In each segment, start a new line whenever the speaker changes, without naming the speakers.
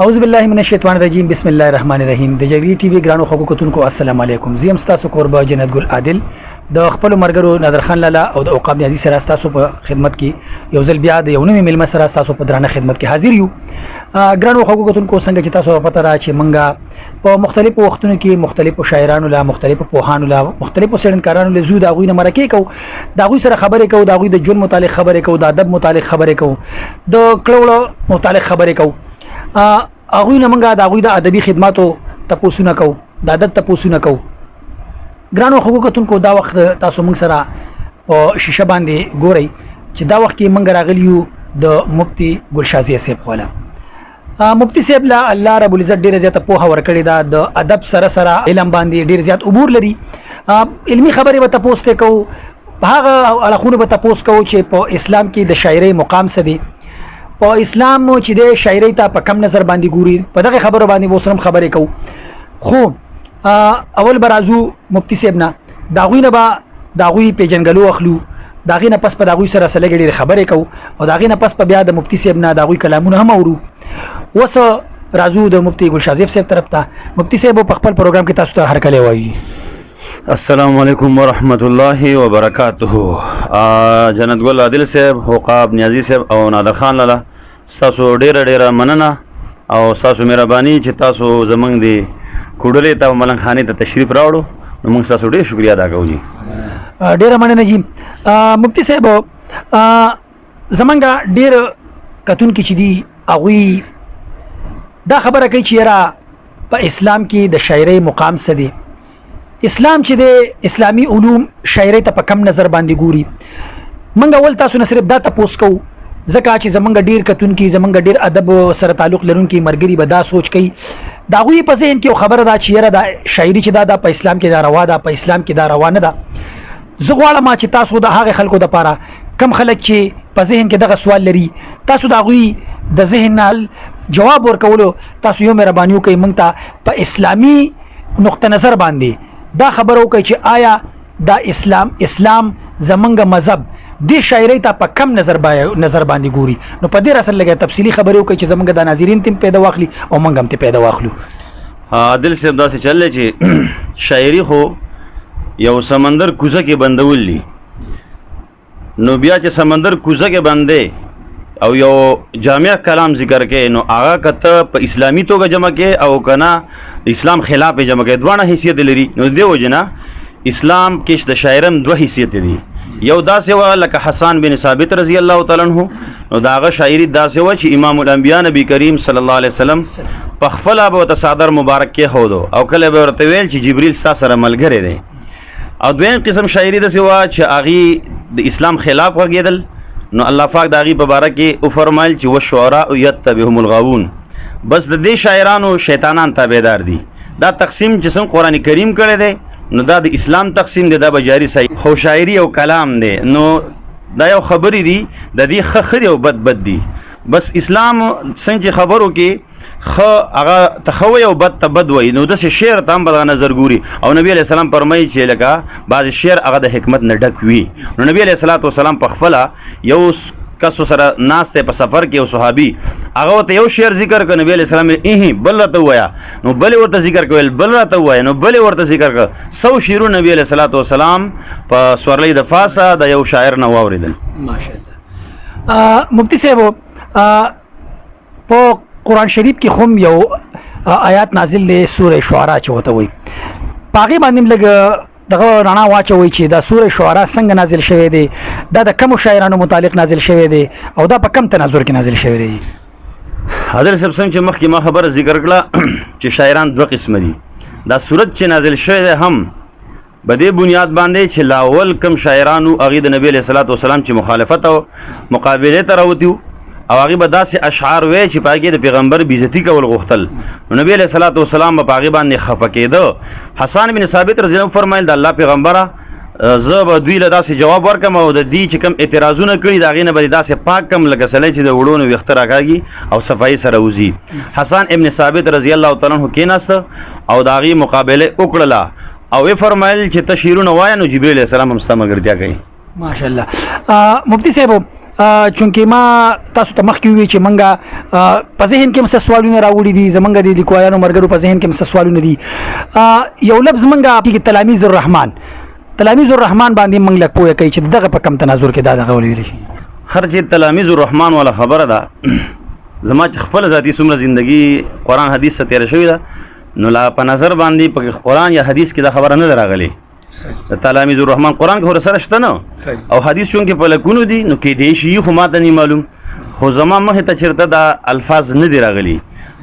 اعوذ بالله من الشیطان الرجیم بسم الله الرحمن الرحیم د جګری ټي وي ګرانو خلکو کتونکو السلام علیکم. زم تاسو قربا جنت ګل عادل د خپل مرګرو نادر خان لالا او د اوقاب نیازي سره تاسو په خدمت کې یو ځل بیا د یو نوې ملما سره تاسو په درانه خدمت کې حاضر یو. ګرانو خلکو کتونکو څنګه چې تاسو پته را چې منګه په مختلفو وختونو کې مختلفو شاعرانو لا مختلفو پوهانو لا مختلفو څېړنکارانو له زو دا غوینه مرکه کو دا غوي سره خبرې کو دا غوي د ژوند متعلق خبرې کو د ادب متعلق خبرې کو د کړهوړو متعلق خبرې کو اغوی نه منګه د اغوی د ادبي خدماتو تپوسونه کو د ادب تپوسونه کو. ګرانو حقوقتونکو دا وخت تاسو موږ سره په شیشه باندې ګورئ چې دا وخت کې موږ راغلیو د مفتی ګل شاهزیب خوله. مفتی صاحب لا الله رب العزت ډیره زیاته پوهه ورکړې ده د ادب سره سره علم باندې ډیر زیات عبور لري. علمی خبرې به تپوس ته کو هغه اړخونه به تپوس کو چې په اسلام کې د شاعری مقام څه دی، په اسلام چې د شاعری ته په کم نظر باندې ګوري، په دغه خبرو باندې وسرم خبرې کو. خو اول برازو مفتی صاحب نه داغوی نه با داغوی پیجنګلو اخلو، داغې نه پس په داغوی سره سلګ ډېرې خبرې کو او داغې نه پس په بیا د مفتی صاحب نه داغوی کلامونه هم اورو. اوس راځو د مفتی ګل شاهزیب صاحب طرف ته. مفتی صاحب په خپل پروګرام کې تاسو ته هرکلی وایي.
السلام علیکم ورحمت الله وبرکاته. جنت ګل عادل صاحب، عقاب نیازي صاحب او نادر خان لالا، تاسو ډیره مننه او تاسو مهرباني چې تاسو زمنګ دی کوډلې ته ملنګ خانه ته تشریف راوړو، نو موږ تاسو ډیر شکریا ادا کوو جی.
ډیره مننه جی. مفتی صاحب زمنګ ډیر کتون کې چې دی اغوی دا خبره کوي چې یاره په اسلام کې د شاعری مقام څه دی، اسلام چې د اسلامی علوم شاعری ته په کم نظر باندې ګوري. منګ اول تاسو نه صرف دا تپوس کو ځکه چې زمنګ ډیر کتون کې زمنګ ډیر ادب سره تعلق لرونکي مرګري به دا سوچ کوي دا غوي په ذهن کې خبره دا چې یاره دا شاعری چې دا په اسلام کې دا روا ده، په اسلام کې دا روا نه ده. زه غواړم چې تاسو د هغه خلکو دپاره کم خلک چې په ذهن کې دغه سوال لري تاسو د هغوی د ذهن جواب ورکولو تاسو یو مهرباني وکړئ موږ ته په اسلامي نقطه نظر باندې دا خبره وکړئ چې آیا دا اسلام زمونږ مذهب د شاعری ته په کم نظر باندې ګوري. نو په دې را سره لږه تفصیلي خبرې وکړئ چې زمونږ د ناظرین تیم پیدا واخلي او موږ هم ته پیدا واخلو.
عادل صاحب داسې چل چې شاعری خو یو سمندر کوزه کې بندول دي، نو بیا چې سمندر کوزه کې بندې او یو جامع کلام ذکر کې نو هغه کته په اسلامی توګه جمع کې او کنا اسلام خلاف جمع کې دوه حیثیت لري. نو دیو جنا اسلام کې د شاعرم دوه حیثیت دي، یو داسې و لکه حسان بن ثابت رضی الله تعالی عنہ، نو داغه شاعری داسې و چې امام الانبیاء نبی کریم صلی الله علیه وسلم په خپل ابو تصادر مبارک کې خودو او کله به ورته ویل چې جبرئیل سره ملګری دی. او دویم قسم شاعری داسې و چې اغي د اسلام خلاف وغیدل، نو الله پاک داغي مبارک او فرمایل چې والشعراء يتبعهم الغاوون، بس د دې شاعرانو شیطانان تابعدار دي. دا تقسیم چې څنګه قران کریم کړی دی نو دا د اسلام تقسیم دی، دا به جاری صحیح. خو شاعری او کلام دی نو دا یو خبرې دي د دې خخ دی او بد دی. بس اسلام څنګه خبرو کې خ هغه تخوي او بد تبد وای، نو د شعر ته هم په نظر ګوري. او نبی علیہ السلام فرمایي چې لکه بعض شعر هغه د حکمت نه ډک وي. نو نبی علیہ الصلوۃ والسلام په خپل یو کس سره ناشته په سفر کې او صحابي هغه ته یو شعر ذکر کړ، نبی علیہ السلام بل راته وایا، نو بل ورته ذکر کول، بل راته وایا، نو بل ورته ذکر کړ. 100 شعر نبی علیہ الصلوۃ والسلام په سورلې د فاسه د یو شاعر نه واوریدل.
ماشاءالله. مفتی صاحب په قرآن شریف کې هم یو آیات نازل دی سوره شعراء چې وته وي، پاغي باندې لګ دغه رڼا واچوي چې دا سوره شعراء څنګه نازل شوی دی، دا د کوم شاعرانو متعلق نازل شوی دی او دا په کم تناظر کې نازل شوی دی.
حضرت صاحب څنګه چې مخکې ما خبره ذکر کړه چې شاعران دوه قسم دي. دا صورت چې نازل شوی دی هم بده بنیاد باندې چې لاول کم شاعرانو هغه د نبی علیہ الصلوۃ والسلام چې مخالفت او مقابله ته راوتیو او هغه به داسې اشعار وی چې پاګه د پیغمبر بیزتی کول غوښتل، نو نبی علیہ الصلوۃ والسلام په هغه باندې خفه کېده. حسان بن ثابت رضی الله فرمایل د الله پیغمبره زه به دوی له داسې جواب ورکم او د دې چې کم اعتراضونه کړي دا غینه به داسې پاک کم لکه سلی چې د وړونو وختره کاږي او صفائی سره وزي. حسان ابن ثابت رضی الله تعالی عنہ کېناست او دا غي مقابله وکړه او وی فرمایل چې تشیرونه وای نو جبرئیل السلام هم ستاسو ملګرتیا کوي.
ماشاءالله. مفتی صاحب چونکې ما تاسو ته مخکې وویل چې منګه په ذهن کې هم څه سوالونه راوړي دي زمونږ د لیکوالانو ملګرو په ذهن کې هم څه سوالونه دي یو لفظ منګه کې تلاميذ الرحمن باندې منګ لک پوهه کوي چې دغه په کم تناظر کې دا دغه ویل شي
هر چې تلاميذ الرحمن ولا خبره ده زما چې خپل ذاتی څومره ژوندۍ قرآن حدیث ته تیر شوی ده نو لا په نظر باندې په قرآن یا حدیث کې دا خبره نه راغلي د تلاميذ الرحمن قرآن کې سره شته نه او حدیث چون کې په لکونو دي نو کې دی شي خو ماته نه معلوم خو زما مخ ته چرته دا الفاظ نه دی راغلي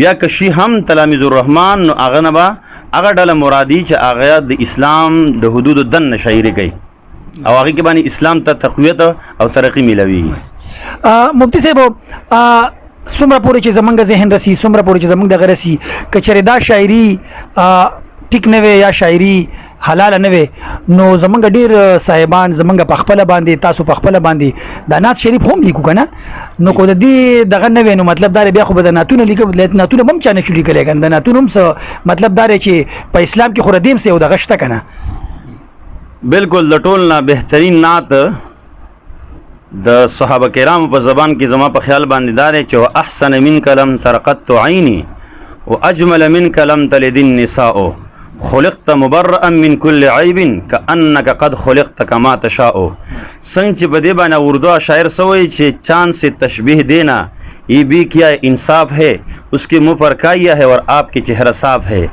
بیا که شي هم تلاميذ الرحمن نو هغه نه به هغه ډله مرادي چې هغه د اسلام د حدود دن شاعری کوي او هغه کې باندې اسلام ته تقویت او ترقی ملوي
مفتی صاحب څومره پورې چې زمونږ ذهن رسی څومره پورې چې زمونږ دغه رسی کچره دا شاعری ټیک نه وي یا شاعری حلال نه وي نو زمونږ ډیر صاحبان زمونږ په خپل باندې تاسو په خپل باندې د نعت شریف هم لیکو کنه نو کو د دې دغه نه وي نو مطلب دا بیا خو به د نعتونه لیکو نعتونه هم چا نه شو لیکل کنه د نعتونه هم مطلب دا چې په اسلام کې خو ردیم سه او دغه شته کنه
بالکل د ټول نه بهترین نعت د صحابه کرام په زبان کې زما په خیال باندې دار چې احسن من کلم ترقت عینی واجمل من کلم تلد النساء خلقت مبرئا من كل عیب كانك قد خلقت كما تشاء څنګه چې په دې باندې اردو شاعر سوی چې چاند سے تشبیه دینا یہ بھی کیا انصاف ہے اس کے منہ پر کایا ہے اور آپ کے چہرہ صاف ہے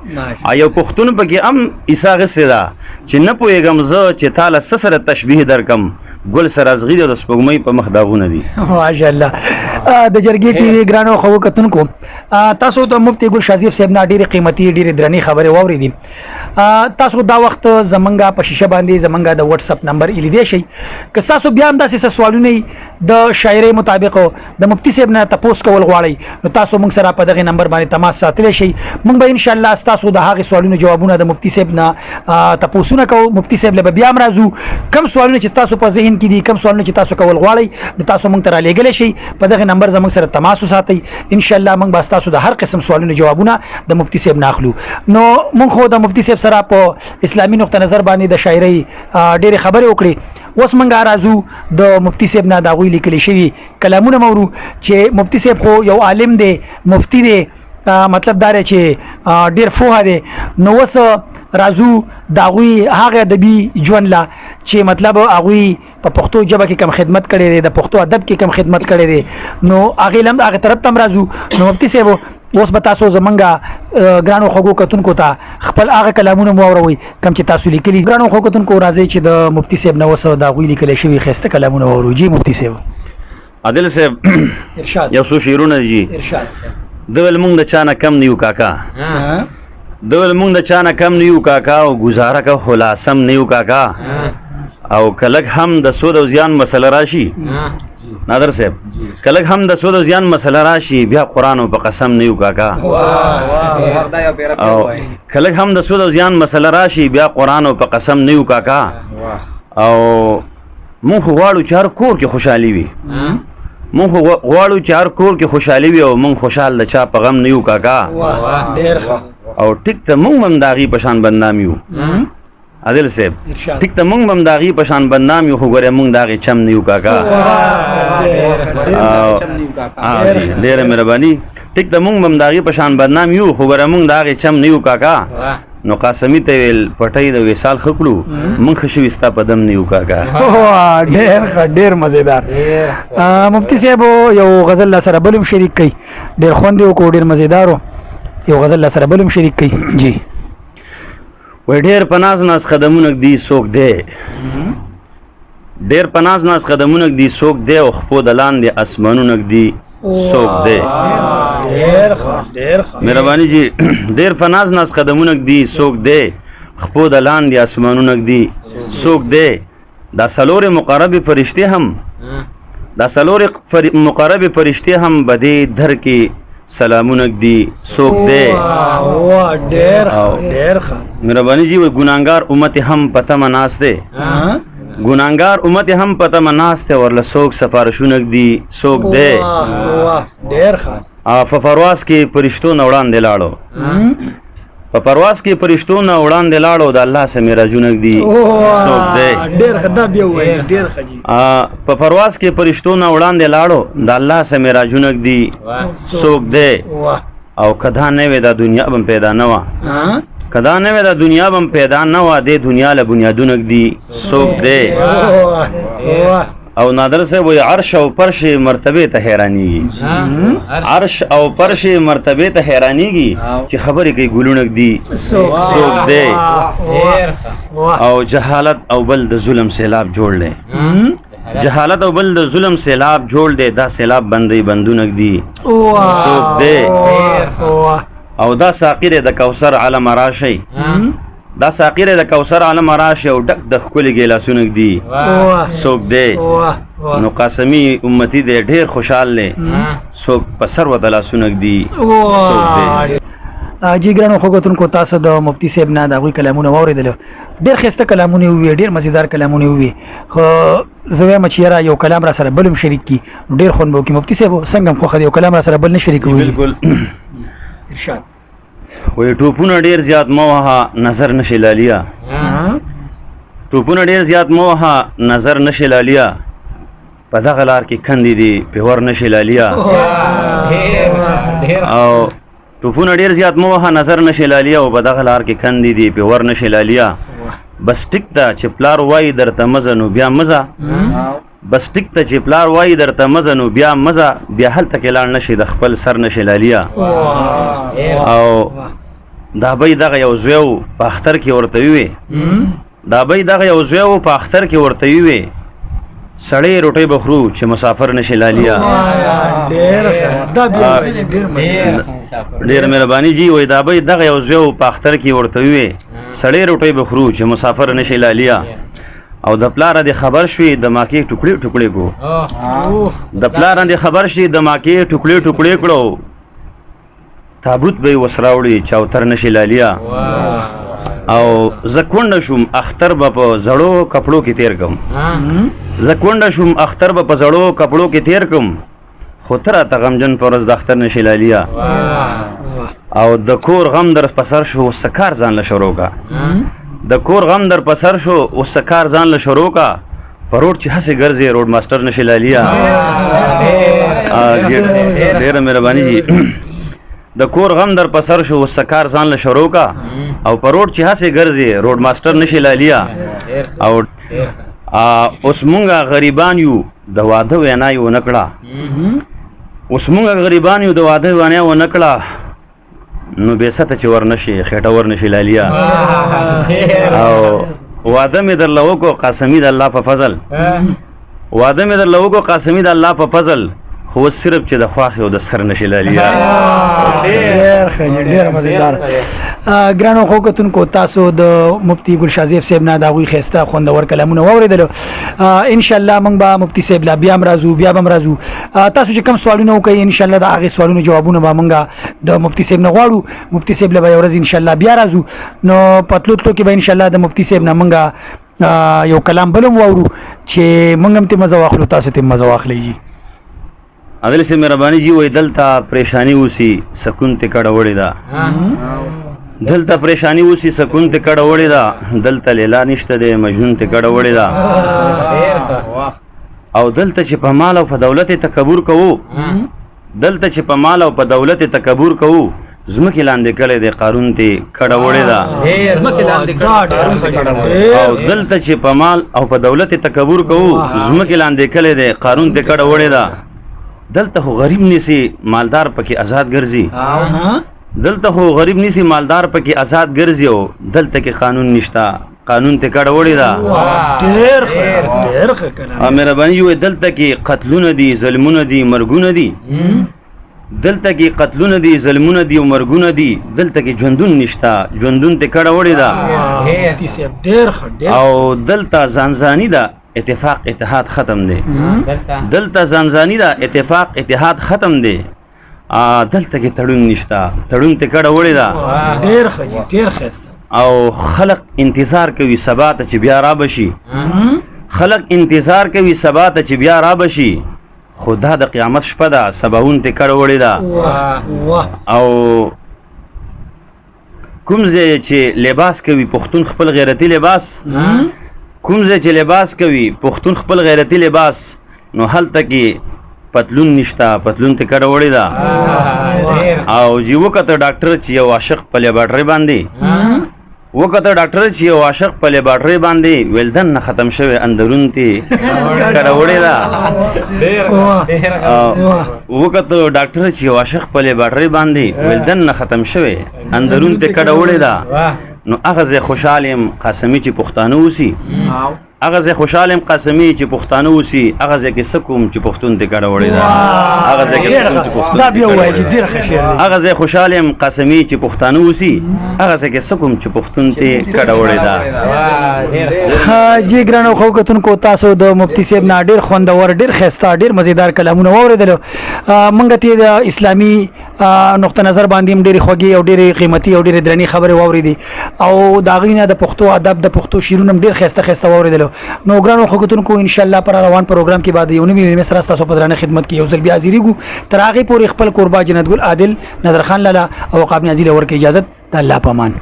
آیا پختون پکې ام عیسی غسدا چې نه پوهېږم زه چې تعالی سره تشبیه درکم ګل سره ازغی د سپوږمۍ په مخ داغونه دي
ماشاءالله د جرګې ټي وي ګرانو خو کتونکو تاسو ته مفتی ګل شاهزیب صاحب نه ډېرې قیمتي ډېرې درنې خبرې واورېدې تاسو دا وخت زمونږه په شیشه باندې زمونږه د واتس اپ نمبر لیدلی شئ که تاسو بیا هم داسې څه سوالونه د شاعرۍ مطابق د مفتی صاحب نه تپوس کول غواړئ نو تاسو موږ سره په دغه نمبر باندې تماس ساتلی شئ موږ به انشاءالله ستاسو د هغې سوالونو جوابونه د مفتی صاحب نه تپوسونه کوو مفتی صاحب له به بیا هم راځو کم سوالونه چې تاسو په ذهن کې دي کم سوالونه چې تاسو کول غواړئ نو تاسو موږ ته رالیږلی شئ په دغه نمبر زموږ سره تماس وساتئ انشاءالله موږ به ستاسو د هر قسم سوالونو جوابونه د مفتی صاحب نه اخلو نو موږ خو د مفتی صاحب سره په اسلامي نقطه نظر باندې د شاعرۍ ډېرې خبرې وکړې اوس موږ راځو د مفتی صاحب نه د هغوی لیکلي شوي کلامونه مورو چې مفتی صاحب خو یو عالم دی مفتی دی مطلب دا چې ډېر فوهه دی نو اوس راځو د هغوی هغه ادبي ژوند له چې مطلب هغوی په پښتو ژبه کې کم خدمت کړی دی د پښتو ادب کې کم خدمت کړی دی نو هغې طرف ته هم راځو نو مفتی صاحب اوس به تاسو زمونږه ګرانو خوږو کتونکو ته خپل هغه کلامونه مو واوروئ کوم چې تاسو لیکلي ګرانو خوږو کتونکو راځئ چې د مفتی صاحب نه اوس د هغوی لیکلی شوي ښایسته کلامونه واورو جی مفتی صاحب
عادل صاحب
ارشاد
یو څو شعرونه جی
ارشاد
د ویل مونږ د چا نه کم نه یو کاکا د ویل مونږ د چا نه کم نه یو کاکا او ګزاره که خلاصم نه یو کاکا او کلک هم د سود او زیان مسله راشي نادر صاحب کلک هم د سود او زیان مسله راشي بیا قرآن او په قسم نه یو کاکا او کلک هم د سود او زیان مسله راشي بیا قرآن او په قسم نه یو کاکا او مونږ غواړو چې هر کور کې خوشحالي وي مونږ غواړو چې هر کور کې خوشحالي وي او مونږ خوشحال د چا په غم نه یو کاکا او ټیک ته مونږ هم د هغې په شان بدنام یو عادل صاحب ټیک ته مونږ هم د هغې په شان بدنام یو خو ګوره مونږ د هغې چم نه یو کاکا ډېره مهرباني ټیک ته مونږ هم د هغې په شان بدنام یو خو ګوره مونږ د هغې چم نه یو کاکا نو قاسمی ته ویل پټۍ د وصال ښه کړو مونږ ښه شوي ستا په دم نه یو کاکا
ډېر مزیدار مفتی صاحب یو غزل لا سره بل هم شریک کوي ډېر خوند یې وکړو ډېر مزیدار یو غزل لا سره بل هم شریک کوي جی
وای ډېر په ناز ناز قدمونه ږدي څوک دی ډېر په ناز ناز قدمونه ږدي څوک دی او خپو د لاندې اسمانونه ږدي څوک دی مهرباني جی ډېر په ناز ناز قدمونه ږدي څوک دی خپو د لاندې اسمانونه ږدي څوک دی دا څلورې مقربې فرشتې هم دا څلورې مقربې فرشتې هم به دې در کې سلامونه ږدي څوک دی مهرباني جی وایي ګناهګار امت هم په تمه ناست دی ګناهګار امت هم په تمه ناست دی ورله څوک سفارشونه ږدي څوک دی په پرواز کې فرشتو نه وړاندې لاړو په پرواز کې پرشتو نه وړاندې لاړو د الله سره معراجونه ږدي څوک دی
ډېر ښه دا بیا ووایه ډېر ښه جي
په پرواز کې پرشتو نه وړاندې لاړو د الله سره معراجونه ږدي څوک دی او کدا نه وې دا دنیا بم پیدا نه وه کدا نه وې دا دنیا بم پیدا نه وه دې دنیا له بنیادونه ږدي څوک دی او نادر صاحب وایي عرش او فرش مرتبې ته حیرانېږي عرش او فرش مرتبې ته حیرانېږي چې خبرې کوي ګلونه ږدي څوک دی او جهالت او بل د ظلم سیلاب جوړ دی جهالت او بل د ظلم سیلاب جوړ دی دا سیلاب بندي بندونه ږدي څوک دی او دا ساقی د کوثر علم راشي دا ساقی د کوثر علم راشي او ډک د ښکلي ګیلاسونه ږدي څوک دی نو قاسمي امتي دی ډېر خوشحال دی څوک په سر ورته لاسونه ږدي څوک دی
جی ګرانو خوږتونکو تاسو د مفتی صاحب نه د هغوی کلامونه واورېدل ډېر ښایسته کلامونه ووي ډېر مزیدار کلامونه ووي خو زه وایم چې یاره یو کلام را سره بل هم شریک کړي نو ډېر خوند به وکړي مفتی صاحب څنګه هم خوښه دی یو کلام را سره بل نه شریکوي
بالکل
ارشاد
وایي ټوپونه ډېر زیات مه وهه نظر نشي لالیا ټوپونه ډېر زیات مه وهه نظر نشي لالیا په دغه لار کې کندې دي پیور نشي لالیا او ټوپونه ډېر زیات مه وهه نظر نشي لالیا او په دغه لار کې کندې دي پیور نشي لالیا بس ټیک ته چې پلار وایي درته مزه نو بیا مزه بس ټیک ته چې پلار وایي درته مزه نو بیا مزه بیا هلته کې لاړ نشي د خپل سر نشي لالیا او دا به دغه یو زوی و په اختر کې ورته ووې دا به دغه یو زوی و په اختر کې ورته ووې سړی روټۍ به خورو چې مسافر نشي لالیا ډېر مهرباني جي وایي دا به دغه یو زوی و په اختر کې ورته ووې سړی روټۍ به خورو چې مسافر نشي لالیا او د پلار دې خبر شوي د ماکې ټوکړې ټوکړې کو د پلار دې خبر شي د ماکې ټوکړې ټوکړې کړو تابوت به وسراوړي چوتر نشي لالیا او زه کونډه شوم اختر به په زړو کپړو کې تیر کم زه کونډه شوم اختر به په زړو کپړو کې تیر کم خو ته راته غمجن په ورځ د اختر نشي لالیا او د کور غم در په سر شو اوس کار ځان له شروع کا د کور غم در په سر شو اوس کار ځان له شروع کا په روډ چې هسې ګرځې روډ ماسټر نشي لالیا ډېره مهرباني جي د کور غم در په سر شو اوس کار ځان له شروع کا او په روډ چې هسې ګرځې روډ ماسټر نشي لالیا او اوس مونږه غریبان یو د واده وینا یې ونه کړه اوس مونږه غریبان یو د واده وینا یې ونه کړه نو بیسته چې ورنشي خېټه ورنشي لالیا او واده مې درله وکړو قاسمي د الله په فضل واده مې درله وکړو قاسمي د الله په فضل خو صرف چې د خواښې او د سر نشي لالیا
ډېر ښه ډېر مزیدار ګرانو خوږتونکو تاسو د مفتی ګل شاهزیب صاحب نه د هغوی ښایسته خوندور کلامونه واورېدلو انشاءالله موږ به مفتی صاحب لا بیا هم راځو بیا به هم راځو تاسو چې کوم سوالونه وکړئ انشاءالله د هغې سوالونو جوابونه به موږ د مفتی صاحب نه غواړو مفتی صاحب له به یو ورځ انشاءالله بیا راځو نو په تلو تلو کې به انشاءالله د مفتی صاحب نه موږ یو کلام بل هم واورو چې موږ هم ترې مزه واخلو تاسو ترې مزه واخلئ جي
عادل سے مهرباني جي وایي دلته پریشانی اوسي سکون ته کډه وړې ده دلته پریشانی اوسي سکون ته کډه وړې ده دلته لیلا نشته دی مجنون ته کډه وړې ده او دلته چې په مال او په دولت تکبر کوو دلته چې په مال او په دولت تکبر کوو زمکه لاندې کړي د قارون ته کډه وړې ده او دلته چې په مال او په دولت تکبر کوو زمکه لاندې کړي د قارون ته کډه وړې ده دلته خو غریب نسی مالدار پکې آزاد ګرځي دلته خو غریب نسی مالدار پکې آزاد ګرځي او دلته کې قانون نشتا قانون ته کډه وړې ده
ډېر ښه
مهرباني یو دلته کې قتلونه دي ظلمونه دي مرګونه دي دلته کې قتلونه دي ظلمونه دي او مرګونه دي دلته کې ژوندون نشتا ژوندون ته کډه وړې ده او دلته ځانځاني ده اتفاق اتحاد ختم دی دلته ځانځاني ده اتفاق اتحاد ختم دی دلته کې تړون نشتا تړون ته کډه وړې ده
ډېر ښایسته
او خلق انتظار کوي سبا ته چې بیا را بشي خلق انتظار کوي سبا ته چې بیا را بشي خدا د قیامت شپه ده سباون ته کډه وړې ده او کوم ځای چې لباس کوي پښتون خپل غیرتی لباس کوم ځای چې لباس کوي پښتون خپل غیرتی لباس نو هلته کې پتلون نشتا پتلون ته کډه وړې ده او جی وکته ډاکټر چې یو عاشق په لیبارټري باندې وکته ډاکټر چې یو عاشق په لیبارټري باندې ولدن نه ختم شوی اندرون ته کډه وړې ده وکته ډاکټر چې یو عاشق په لیبارټري باندې ولدن نه ختم شوی اندرون ته کډه وړې ده نو هغه زه خوشالم قاسمی چې پښتانه وسی هغه زه خوشالم قاسمی چې پښتانه وسی هغه زه کې سکوم چې پښتون ته کډه وړې ده هغه زه کې سکوم چې پښتون
دا بیا وایي چې ډیر ښه شعر دی
هغه زه خوشالم قاسمی چې پښتانه وسی هغه زه کې سکوم چې پښتون ته کډه وړې ده
جی ګرانو خو کتونکو تاسو د مفتی صاحب نه ډیر خوندور ډیر خسته ډیر مزیدار کلامونه واوریدل مونږ ته د اسلامي نقطه نظر باندې ډیر خوږی او ډیر قیمتي او ډیر درنی خبره واوریدي او دا غینه د پښتو ادب د پښتو شعرونه ډیر خسته واوریدل نو ګرانو خو کتونکو ان شاء الله پر روان پروګرام کې بعد یو نوی مسره تاسو په درانه خدمت کې یو ځل بیا حاضرېږو تر هغه پورې خپل قربا جنت ګل عادل نظر خان لالا او عقاب نیازی لور کې اجازه د الله پامان